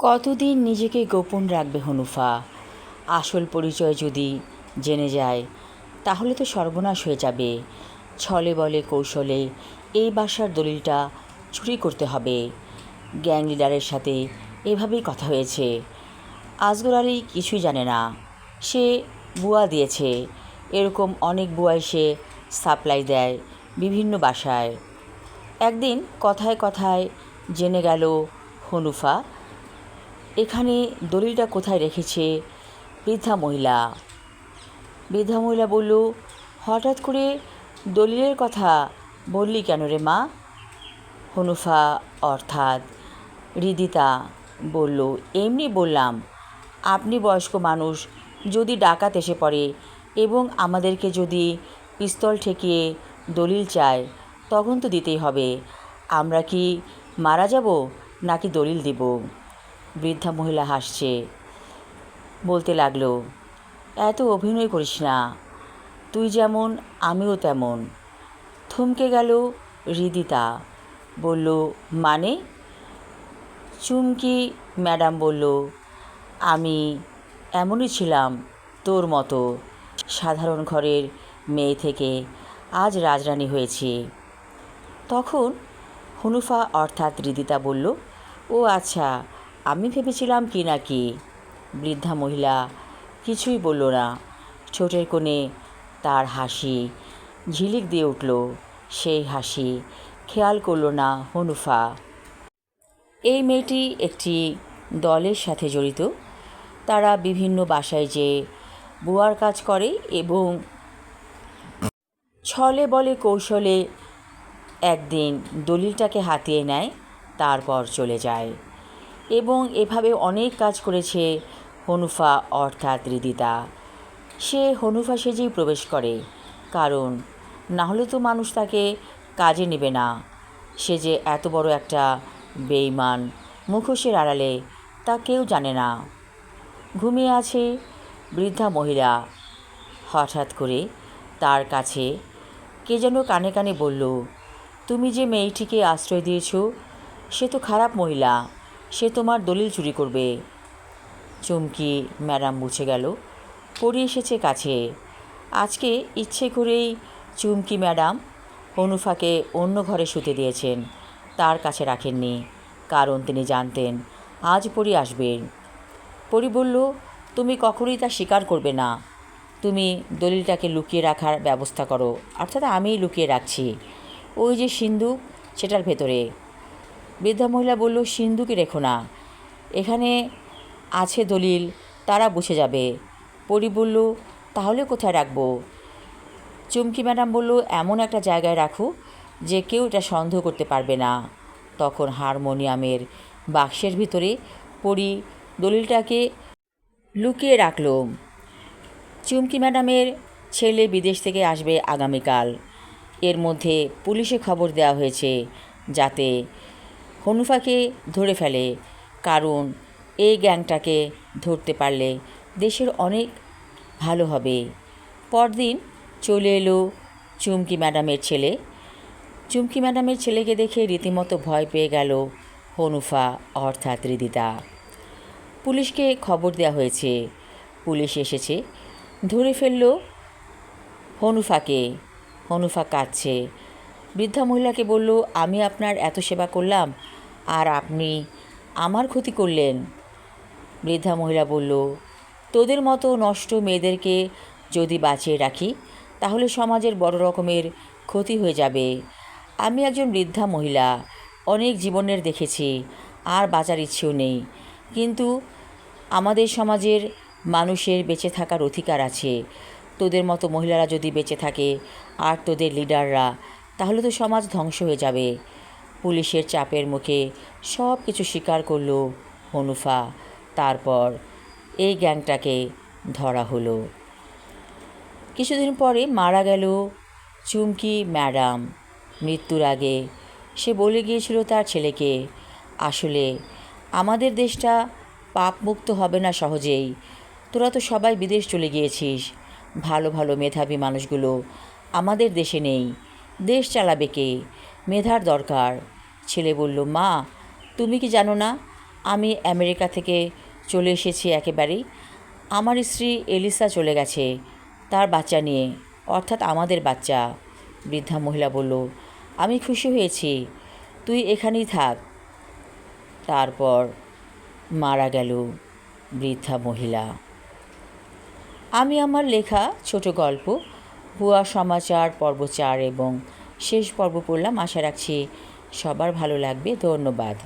কতদিন নিজেকে গোপন রাখবে হনুফা? আসল পরিচয় যদি জেনে যায় তাহলে তো সর্বনাশ হয়ে যাবে। ছলে বলে কৌশলে এই বাসার দলিলটা চুরি করতে হবে। গ্যাং লিডারের সাথে এভাবেই কথা হয়েছে। আসগর আলী কিছুই জানে না। সে বুয়া দিয়েছে। এরকম অনেক বুয়াই সে সাপ্লাই দেয় বিভিন্ন বাসায়। একদিন কথায় কথায় জেনে গেল হনুফা এখানে দলিলটা কোথায় রেখেছে। বৃদ্ধা মহিলা বলল, হঠাৎ করে দলিলের কথা বললি কেন রে মা? হনুফা অর্থাৎ হৃদিতা বলল, এমনি বললাম, আপনি বয়স্ক মানুষ, যদি ডাকাত এসে পড়ে এবং আমাদেরকে যদি পিস্তল ঠেকিয়ে দলিল চায় তখন তো দিতেই হবে। আমরা কি মারা যাব নাকি দলিল দেব? বৃদ্ধা মহিলা হাসছে, বলতে লাগলো, এত অভিনয় করিস না, তুই যেমন আমিও তেমন। থমকে গেল হৃদিতা, বলল, মানে? চুমকি ম্যাডাম বলল, আমি এমনই ছিলাম তোর মতো, সাধারণ ঘরের মেয়ে থেকে আজ রাজরানী হয়েছি। তখন হনুফা অর্থাৎ হৃদিতা বলল, ও আচ্ছা, আমি ভেবেছিলাম কি না কি। বৃদ্ধা মহিলা কিছুই বলল না। ঠোঁটের কোণে তার হাসি ঝিলিক দিয়ে উঠল। সেই হাসি খেয়াল করল না হনুফা। এই মেয়েটি একটি দলের সাথে জড়িত। তারা বিভিন্ন বাসায় যেয়ে বুয়ার কাজ করে এবং ছলে বলে কৌশলে একদিন দলিলটাকে হাতিয়ে নেয়, তারপর চলে যায়। এবং এভাবে অনেক কাজ করেছে হনুফা অর্থাৎ হৃদিতা। সে হনুফা সেজেই প্রবেশ করে, কারণ না হলে তো মানুষ তাকে কাজে নেবে না। সে যে এত বড় একটা বেঈমান, মুখোশের আড়ালে, তা কেউ জানে না। ঘুমিয়ে আছে বৃদ্ধা মহিলা। হঠাৎ করে তার কাছে কে যেন কানে কানে বলল, তুমি যে মেয়েটিকে আশ্রয় দিয়েছ সে তো খারাপ মহিলা, সে তোমার দলিল চুরি করবে। চুমকি ম্যাডাম বুঝে গেল পড়ে এসেছে কাছে। আজকে ইচ্ছে করেই চুমকি ম্যাডাম হনুফাকে অন্য ঘরে শুতে দিয়েছেন, তার কাছে রাখেননি, কারণ তিনি জানতেন আজ পরি আসবেন। পরি বলল, তুমি কখনোই তা স্বীকার করবে না, তুমি দলিলটাকে লুকিয়ে রাখার ব্যবস্থা করো, অর্থাৎ আমিই লুকিয়ে রাখছি, ওই যে সিন্ধুক সেটার ভেতরে। বৃদ্ধা মহিলা বলল, সিন্ধুকে রেখো না, এখানে আছে দলিল, তারা বুঝে যাবে। পরি বলল, তাহলে কোথায় রাখবো? চুমকি ম্যাডাম বলল, এমন একটা জায়গায় রাখো যে কেউ এটা সন্দেহ করতে পারবে না। তখন হারমোনিয়ামের বাক্সের ভিতরে পরি দলিলটাকে লুকিয়ে রাখল। চুমকি ম্যাডামের ছেলে বিদেশ থেকে আসবে আগামীকাল। এর মধ্যে পুলিশে খবর দেওয়া হয়েছে যাতে হনুফাকে ধরে ফেলে, কারণ এই গ্যাংটাকে ধরতে পারলে দেশের অনেক ভালো হবে। পরদিন চলে এলো চুমকি ম্যাডামের ছেলে। চুমকি ম্যাডামের ছেলেকে দেখে রীতিমতো ভয় পেয়ে গেল হনুফা অর্থাৎ হৃদিতা। পুলিশকে খবর দেওয়া হয়েছে, পুলিশ এসেছে, ধরে ফেলল হনুফাকে। হনুফা কাঁদছে। বৃদ্ধা মহিলাকে বলল, আমি আপনার এত সেবা করলাম আর আপনি আমার ক্ষতি করলেন। বৃদ্ধা মহিলা বলল, তোদের মতো নষ্ট মেয়েদেরকে যদি বাঁচিয়ে রাখি তাহলে সমাজের বড় রকমের ক্ষতি হয়ে যাবে। আমি একজন বৃদ্ধা মহিলা, অনেক জীবনের দেখেছি, আর বাঁচার ইচ্ছেও নেই, কিন্তু আমাদের সমাজের মানুষের বেঁচে থাকার অধিকার আছে। তোদের মতো মহিলারা যদি বেঁচে থাকে আর তোদের লিডাররা, তাহলে তো সমাজ ধ্বংস হয়ে যাবে। পুলিশের চাপের মুখে সব কিছু স্বীকার করল হনুফা। তারপর এই গ্যাংটাকে ধরা হলো। কিছুদিন পরে মারা গেল চুমকি ম্যাডাম। মৃত্যুর আগে সে বলে গিয়েছিল তার ছেলেকে, আসলে আমাদের দেশটা পাপমুক্ত হবে না সহজেই। তোরা তো সবাই বিদেশ চলে গিয়েছিস, ভালো ভালো মেধাবী মানুষগুলো আমাদের দেশে নেই, দেশ চালাবে কে? মেধার দরকার। ছেলে বলল, মা তুমি কি জানো না আমি আমেরিকা থেকে চলে এসেছি একেবারেই। আমার স্ত্রী এলিসা চলে গেছে তার বাচ্চা নিয়ে, অর্থাৎ আমাদের বাচ্চা। বৃদ্ধা মহিলা বলল, আমি খুশি হয়েছি, তুই এখানেই থাক। তারপর মারা গেল বৃদ্ধা মহিলা। আমি আমার লেখা ছোট গল্প ভুয়া সমাচার পর্ব 4 এবং শেষ পর্ব পড়লাম। আশা রাখছি সবার ভালো লাগবে। ধন্যবাদ।